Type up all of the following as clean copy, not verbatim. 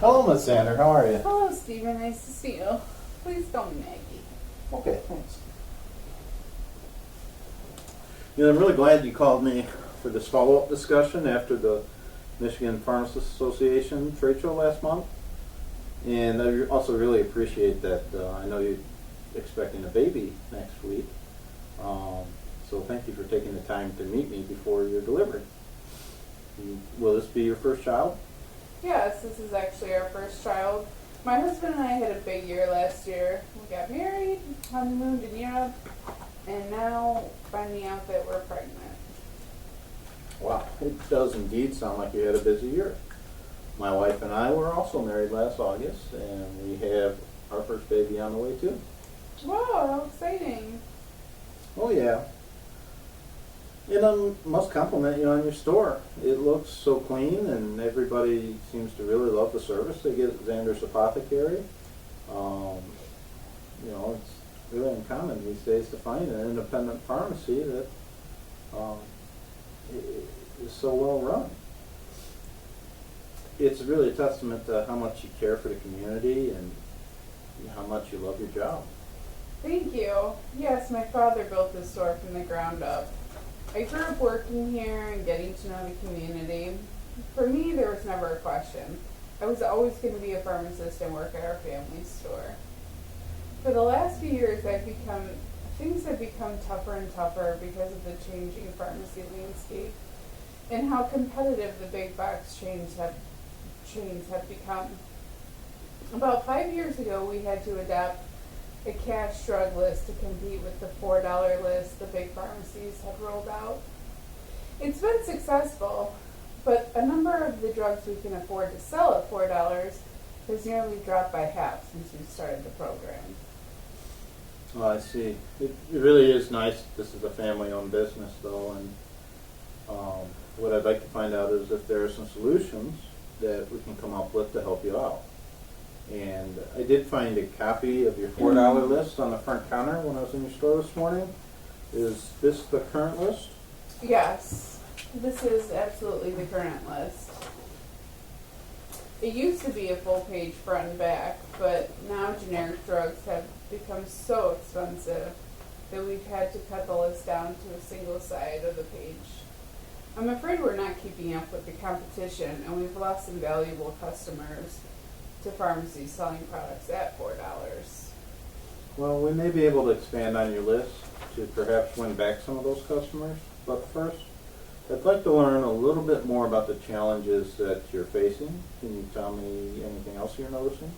Hello, Miss Sander. How are you? Hello, Stephen. Nice to see you. Please call me Maggie. Okay, thanks. I'm really glad you called me for this follow-up discussion after the Michigan Pharmacists Association trade show last month. And I also really appreciate that I know you're expecting a baby next week. So thank you for taking the time to meet me before your delivery. Will this be your first child? Yes, this is actually our first child. My husband and I had a big year last year. We got married, honeymooned in Europe, and now finding out that we're pregnant. Wow, it does indeed sound like you had a busy year. My wife and I were also married last August, and we have our first baby on the way too. Wow, how exciting. Oh yeah. And I must compliment you on your store. It looks so clean, and everybody seems to really love the service they get at Xander's Apothecary. It's really uncommon these days to find an independent pharmacy that is so well run. It's really a testament to how much you care for the community and how much you love your job. Thank you. Yes, my father built this store from the ground up. I grew up working here and getting to know the community. For me, there was never a question. I was always going to be a pharmacist and work at our family store. For the last few years, things have become tougher and tougher because of the changing pharmacy landscape and how competitive the big box chains have become. About 5 years ago, we had to adapt a cash drug list to compete with the $4 list the big pharmacies had rolled out. It's been successful, but a number of the drugs we can afford to sell at $4 has nearly dropped by half since we started the program. Oh, I see. It really is nice. This is a family-owned business, though, and what I'd like to find out is if there are some solutions that we can come up with to help you out. And I did find a copy of your $4 list on the front counter when I was in your store this morning. Is this the current list? Yes, this is absolutely the current list. It used to be a full page front and back, but now generic drugs have become so expensive that we've had to cut the list down to a single side of the page. I'm afraid we're not keeping up with the competition, and we've lost some valuable customers to pharmacies selling products at $4. Well, we may be able to expand on your list to perhaps win back some of those customers. But first, I'd like to learn a little bit more about the challenges that you're facing. Can you tell me anything else you're noticing?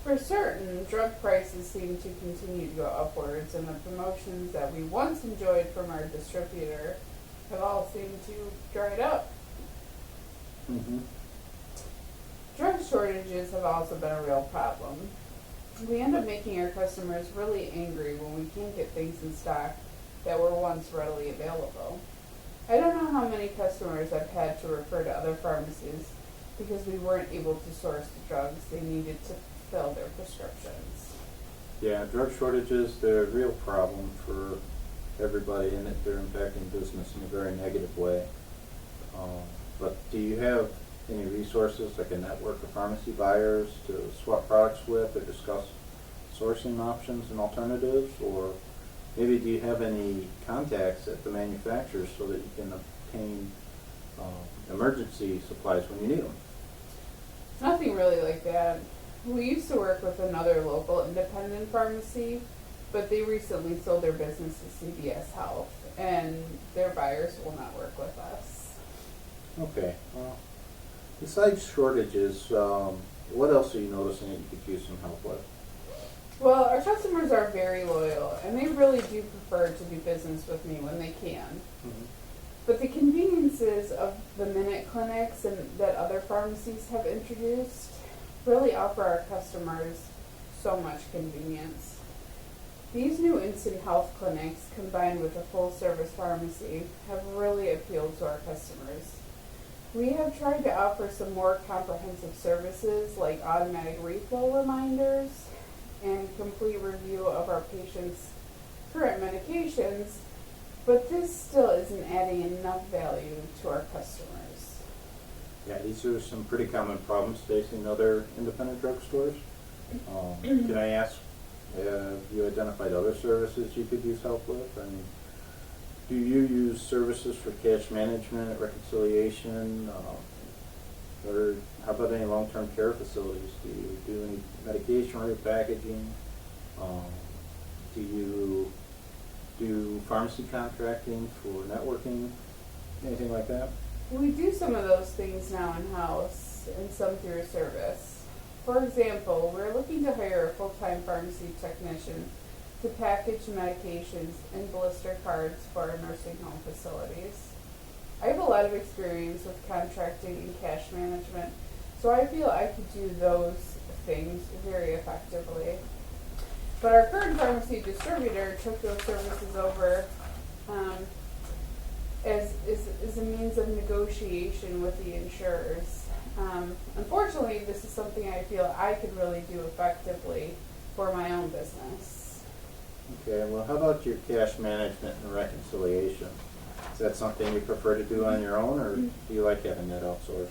For certain, drug prices seem to continue to go upwards, and the promotions that we once enjoyed from our distributor have all seemed to dried up. Mm-hmm. Drug shortages have also been a real problem. We end up making our customers really angry when we can't get things in stock that were once readily available. I don't know how many customers I've had to refer to other pharmacies because we weren't able to source the drugs they needed to fill their prescriptions. Yeah, drug shortages, they're a real problem for everybody, and they're impacting business in a very negative way. But do you have any resources like a network of pharmacy buyers to swap products with or discuss sourcing options and alternatives? Or maybe do you have any contacts at the manufacturers so that you can obtain emergency supplies when you need them? Nothing really like that. We used to work with another local independent pharmacy, but they recently sold their business to CVS Health, and their buyers will not work with us. Okay. Well, besides shortages, what else are you noticing that you could use some help with? Well, our customers are very loyal, and they really do prefer to do business with me when they can. Mm-hmm. But the conveniences of the minute clinics and that other pharmacies have introduced really offer our customers so much convenience. These new instant health clinics, combined with a full-service pharmacy, have really appealed to our customers. We have tried to offer some more comprehensive services like automatic refill reminders and complete review of our patients' current medications, but this still isn't adding enough value to our customers. Yeah, these are some pretty common problems facing other independent drugstores. Can I ask, have you identified other services you could use help with? I mean, do you use services for cash management, reconciliation, or how about any long-term care facilities? Do you do any medication repackaging? Do you do pharmacy contracting for networking? Anything like that? We do some of those things now in-house and some through a service. For example, we're looking to hire a full-time pharmacy technician to package medications and blister cards for our nursing home facilities. I have a lot of experience with contracting and cash management, so I feel I could do those things very effectively. But our current pharmacy distributor took those services over as a means of negotiation with the insurers. Unfortunately, this is something I feel I could really do effectively for my own business. Okay, well, how about your cash management and reconciliation? Is that something you prefer to do on your own, or do you like having that outsourced?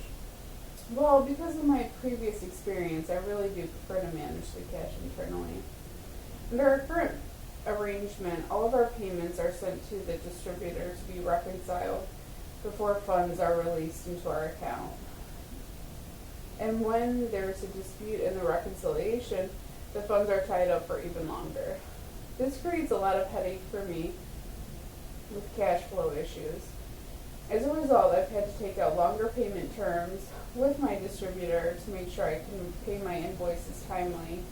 Well, because of my previous experience, I really do prefer to manage the cash internally. Under our current arrangement, all of our payments are sent to the distributor to be reconciled before funds are released into our account. And when there's a dispute in the reconciliation, the funds are tied up for even longer. This creates a lot of headache for me with cash flow issues. As a result, I've had to take out longer payment terms with my distributor to make sure I can pay my invoices timely,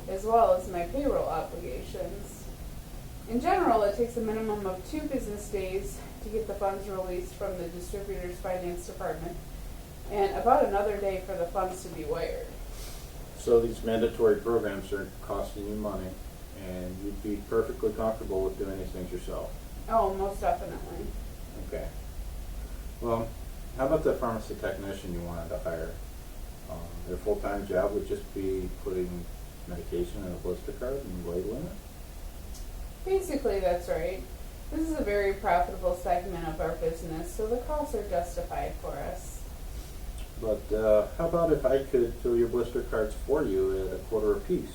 as well as my payroll obligations. In general, it takes a minimum of 2 business days to get the funds released from the distributor's finance department, and about another day for the funds to be wired. So these mandatory programs are costing you money, and you'd be perfectly comfortable with doing these things yourself. Oh, most definitely. Okay. Well, how about the pharmacy technician you wanted to hire? Their full-time job would just be putting medication in a blister card and labeling it? Basically, that's right. This is a very profitable segment of our business, so the costs are justified for us. But how about if I could fill your blister cards for you at $0.25 apiece?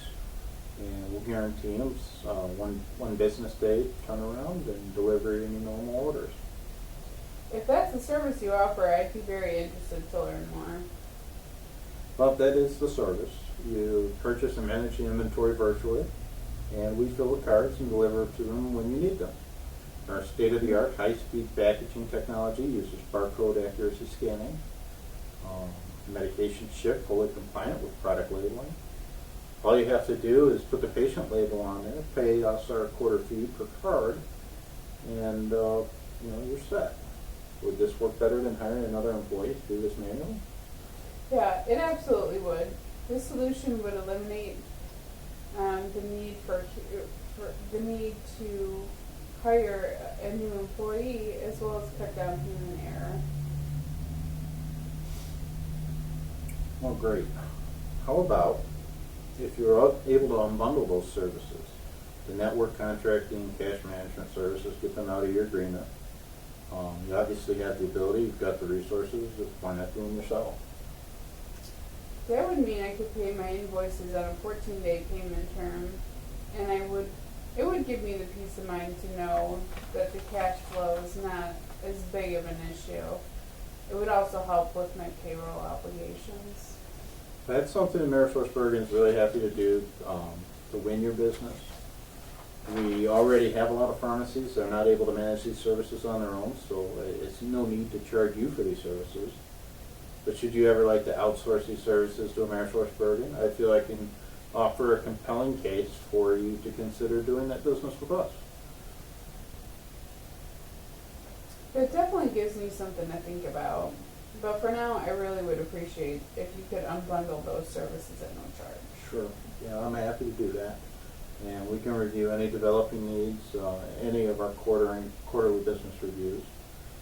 And we'll guarantee them one business day turnaround and delivery in your normal orders. If that's the service you offer, I'd be very interested to learn more. Well, that is the service. You purchase and manage the inventory virtually, and we fill the cards and deliver to them when you need them. Our state-of-the-art high-speed packaging technology uses barcode accuracy scanning. Medication shipped fully compliant with product labeling. All you have to do is put the patient label on there, pay us our $0.25 per card, and you're set. Would this work better than hiring another employee to do this manually? Yeah, it absolutely would. This solution would eliminate the need to hire a new employee, as well as cut down human error. Well, great. How about if you're able to unbundle those services, the network contracting, cash management services, get them out of your agreement. You obviously have the ability, you've got the resources, why not do them yourself? That would mean I could pay my invoices on a 14-day payment term, and it would give me the peace of mind to know that the cash flow is not as big of an issue. It would also help with my payroll obligations. That's something AmerisourceBergen is really happy to do to win your business. We already have a lot of pharmacies that are not able to manage these services on their own, so it's no need to charge you for these services. But should you ever like to outsource these services to AmerisourceBergen, I feel I can offer a compelling case for you to consider doing that business with us. It definitely gives me something to think about. But for now, I really would appreciate if you could unbundle those services at no charge. Sure. Yeah, I'm happy to do that. And we can review any developing needs, any of our quarterly business reviews.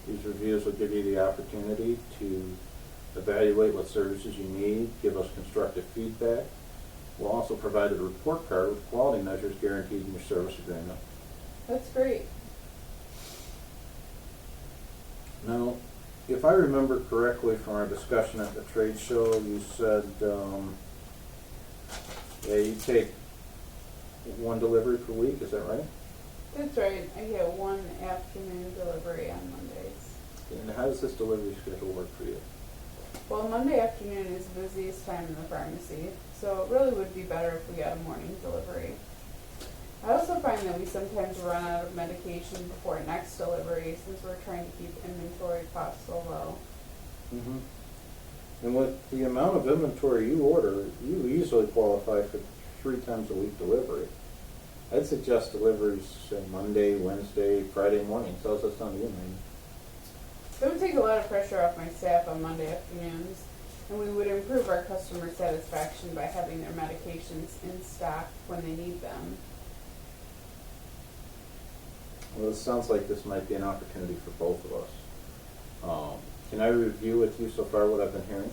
These reviews will give you the opportunity to evaluate what services you need, give us constructive feedback. We'll also provide a report card with quality measures guaranteed in your service agreement. That's great. Now, if I remember correctly from our discussion at the trade show, you said, yeah, you take one delivery per week, is that right? That's right. I get one afternoon delivery on Mondays. And how does this delivery schedule work for you? Well, Monday afternoon is the busiest time in the pharmacy, so it really would be better if we got a morning delivery. I also find that we sometimes run out of medication before next delivery since we're trying to keep inventory costs so low. Mm-hmm. And with the amount of inventory you order, you easily qualify for 3 times a week delivery. I'd suggest deliveries say Monday, Wednesday, Friday mornings. How's that sound to you, man? It would take a lot of pressure off my staff on Monday afternoons, and we would improve our customer satisfaction by having their medications in stock when they need them. Well, it sounds like this might be an opportunity for both of us. Can I review with you so far what I've been hearing?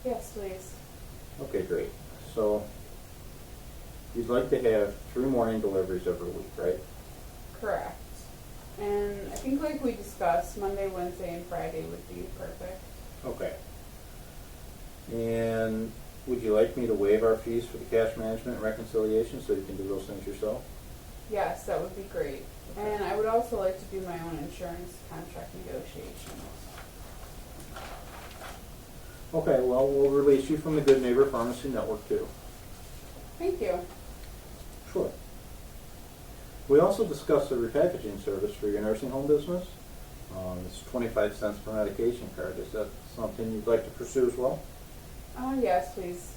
Yes, please. Okay, great. So, you'd like to have 3 morning deliveries every week, right? Correct. And I think like we discussed, Monday, Wednesday, and Friday would be perfect. Okay. And would you like me to waive our fees for the cash management and reconciliation so you can do those things yourself? Yes, that would be great. Okay. And I would also like to do my own insurance contract negotiations. Okay, well, we'll release you from the Good Neighbor Pharmacy Network too. Thank you. Sure. We also discussed a repackaging service for your nursing home business. It's 25 cents per medication card. Is that something you'd like to pursue as well? Yes, please.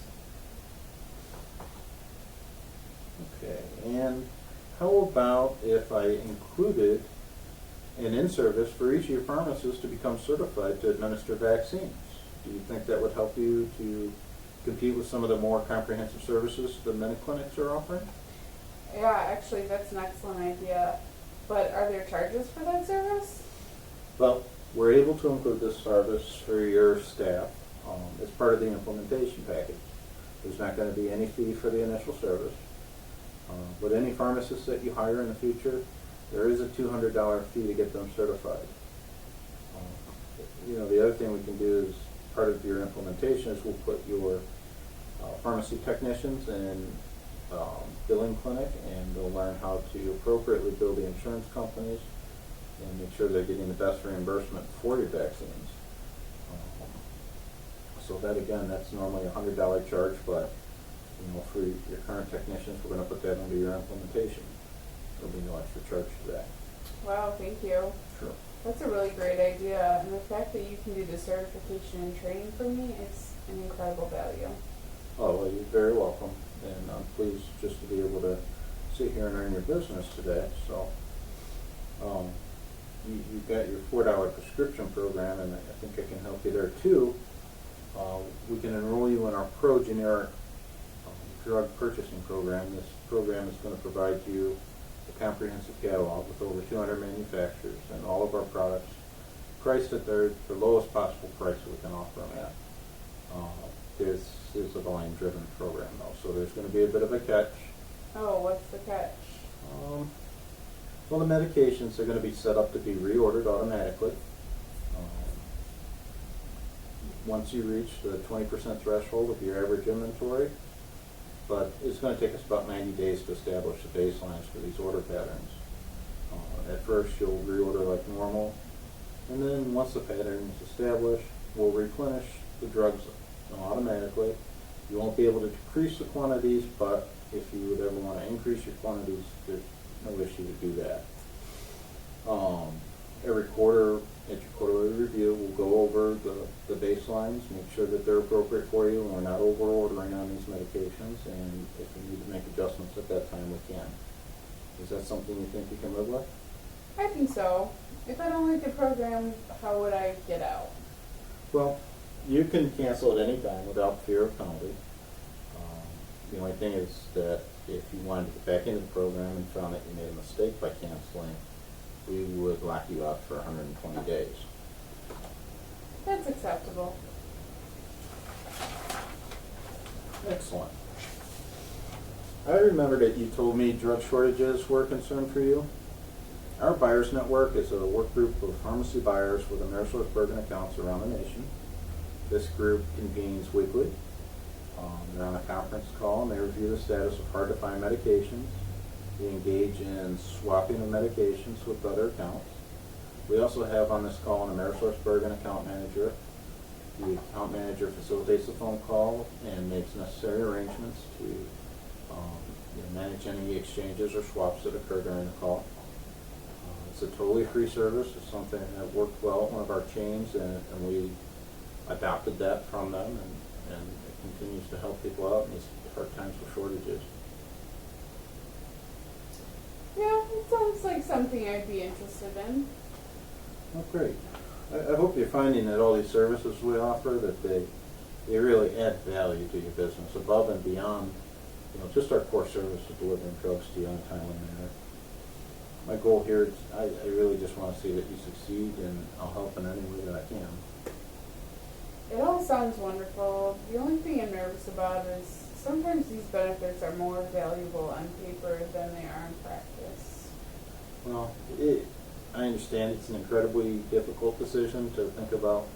Okay, and how about if I included an in-service for each of your pharmacists to become certified to administer vaccines? Do you think that would help you to compete with some of the more comprehensive services the many clinics are offering? Yeah, actually, that's an excellent idea. But are there charges for that service? Well, we're able to include this service for your staff as part of the implementation package. There's not going to be any fee for the initial service. But any pharmacists that you hire in the future, there is a $200 fee to get them certified. The other thing we can do is part of your implementation is we'll put your pharmacy technicians in billing clinic, and they'll learn how to appropriately bill the insurance companies and make sure they're getting the best reimbursement for your vaccines. So that again, that's normally a $100 charge, but for your current technicians, we're going to put that under your implementation. There'll be no extra charge for that. Wow, thank you. Sure. That's a really great idea, and the fact that you can do the certification and training for me is an incredible value. Oh, well, you're very welcome, and I'm pleased just to be able to sit here and earn your business today. So, you've got your $4 prescription program, and I think I can help you there too. We can enroll you in our pro generic drug purchasing program. This program is going to provide you a comprehensive catalog with over 200 manufacturers and all of our products priced at the lowest possible price that we can offer them at. This is a volume-driven program, though, so there's going to be a bit of a catch. Oh, what's the catch? Well, the medications are going to be set up to be reordered automatically. Once you reach the 20% threshold of your average inventory, but it's going to take us about 90 days to establish the baselines for these order patterns. At first, you'll reorder like normal, and then once the pattern is established, we'll replenish the drugs automatically. You won't be able to decrease the quantities, but if you would ever want to increase your quantities, there's no issue to do that. Every quarter, at your quarterly review, we'll go over the baselines, make sure that they're appropriate for you, and we're not over-ordering on these medications, and if we need to make adjustments at that time, we can. Is that something you think you can live with? I think so. If I don't like the program, how would I get out? Well, you can cancel at any time without fear of penalty. The only thing is that if you wanted to get back into the program and found that you made a mistake by canceling, we would lock you out for 120 days. That's acceptable. Excellent. I remember that you told me drug shortages were a concern for you. Our buyers network is a work group of pharmacy buyers with AmerisourceBergen accounts around the nation. This group convenes weekly. They're on a conference call and they review the status of hard-to-find medications. We engage in swapping of medications with other accounts. We also have on this call an AmerisourceBergen account manager. The account manager facilitates the phone call and makes necessary arrangements to manage any exchanges or swaps that occur during the call. It's a totally free service. It's something that worked well at one of our chains, and we adopted that from them, and it continues to help people out in these hard times with shortages. Yeah, it sounds like something I'd be interested in. Oh, great. I hope you're finding that all these services we offer, that they really add value to your business above and beyond, just our core service of delivering drugs to you in a timely manner. My goal here is I really just want to see that you succeed, and I'll help in any way that I can. It all sounds wonderful. The only thing I'm nervous about is sometimes these benefits are more valuable on paper than they are in practice. Well, I understand it's an incredibly difficult decision to think about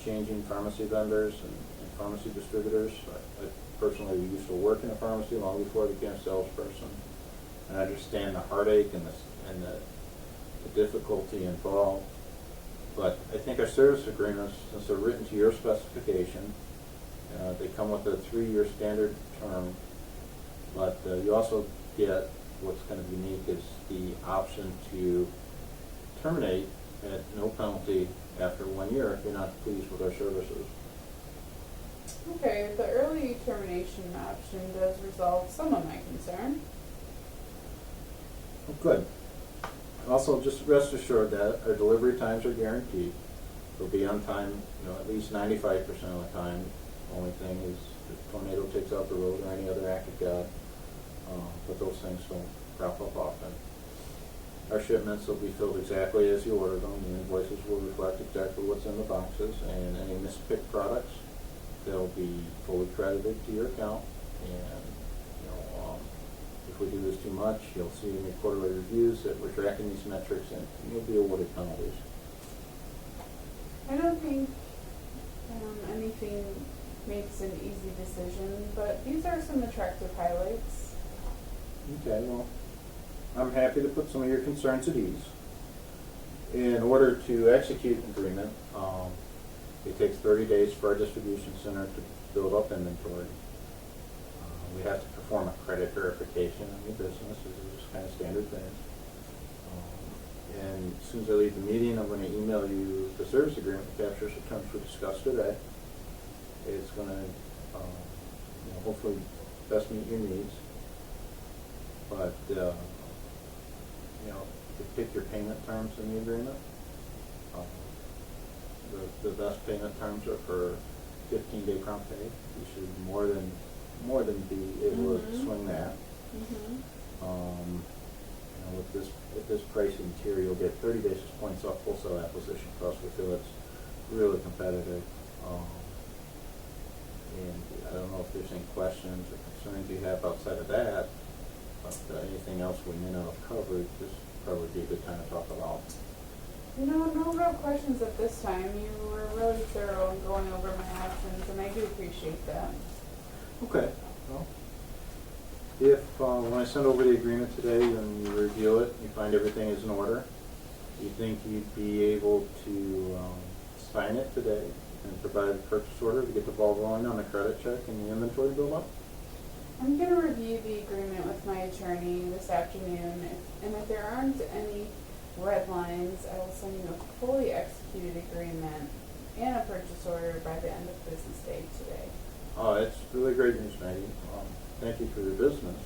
changing pharmacy vendors and pharmacy distributors. I personally used to work in a pharmacy long before I became a salesperson, and I understand the heartache and the difficulty involved. But I think our service agreements, since they're written to your specification, they come with a 3-year standard term, but you also get what's kind of unique is the option to terminate at no penalty after 1 year if you're not pleased with our services. Okay, the early termination option does resolve some of my concern. Oh, good. Also, just rest assured that our delivery times are guaranteed. They'll be on time, at least 95% of the time. The only thing is if a tornado takes out the road or any other act of God, but those things don't crop up often. Our shipments will be filled exactly as you ordered them. The invoices will reflect exactly what's in the boxes, and any mispicked products, they'll be fully credited to your account. And if we do this too much, you'll see in your quarterly reviews that we're tracking these metrics, and you'll be awarded penalties. I don't think anything makes an easy decision, but these are some attractive highlights. Okay, well, I'm happy to put some of your concerns at ease. In order to execute an agreement, it takes 30 days for our distribution center to build up inventory. We have to perform a credit verification on your business. This is just kind of standard things. And as soon as I leave the meeting, I'm going to email you the service agreement that captures the terms we discussed today. It's going to hopefully best meet your needs. But to pick your payment terms in the agreement. The best payment terms are for 15-day prompt pay. You should more than be able to swing that. With this pricing tier, you'll get 30 basis points off wholesale acquisition costs. We feel it's really competitive. And I don't know if there's any questions or concerns you have outside of that. But anything else we may not have covered, this would probably be a good time to talk about. No real questions at this time. You were really thorough in going over my options, and I do appreciate that. Okay. Well, if when I send over the agreement today and you review it, you find everything is in order, you think you'd be able to sign it today and provide a purchase order to get the ball rolling on the credit check and the inventory build-up? I'm going to review the agreement with my attorney this afternoon, and if there aren't any red lines, I will send you a fully executed agreement and a purchase order by the end of business day today. Oh, it's really great news, Maggie. Thank you for your business.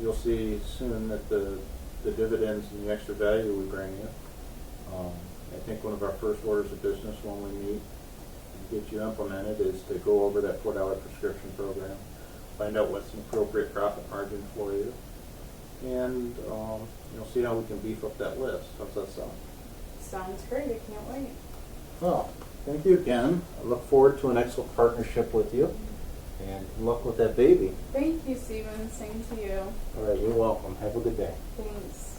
You'll see soon that the dividends and the extra value we bring you. I think one of our first orders of business when we meet and get you implemented is to go over that $4 prescription program, find out what's an appropriate profit margin for you, and see how we can beef up that list. How's that sound? Sounds great. I can't wait. Well, thank you again. I look forward to an excellent partnership with you, and good luck with that baby. Thank you, Stephen. Same to you. All right, you're welcome. Have a good day. Thanks.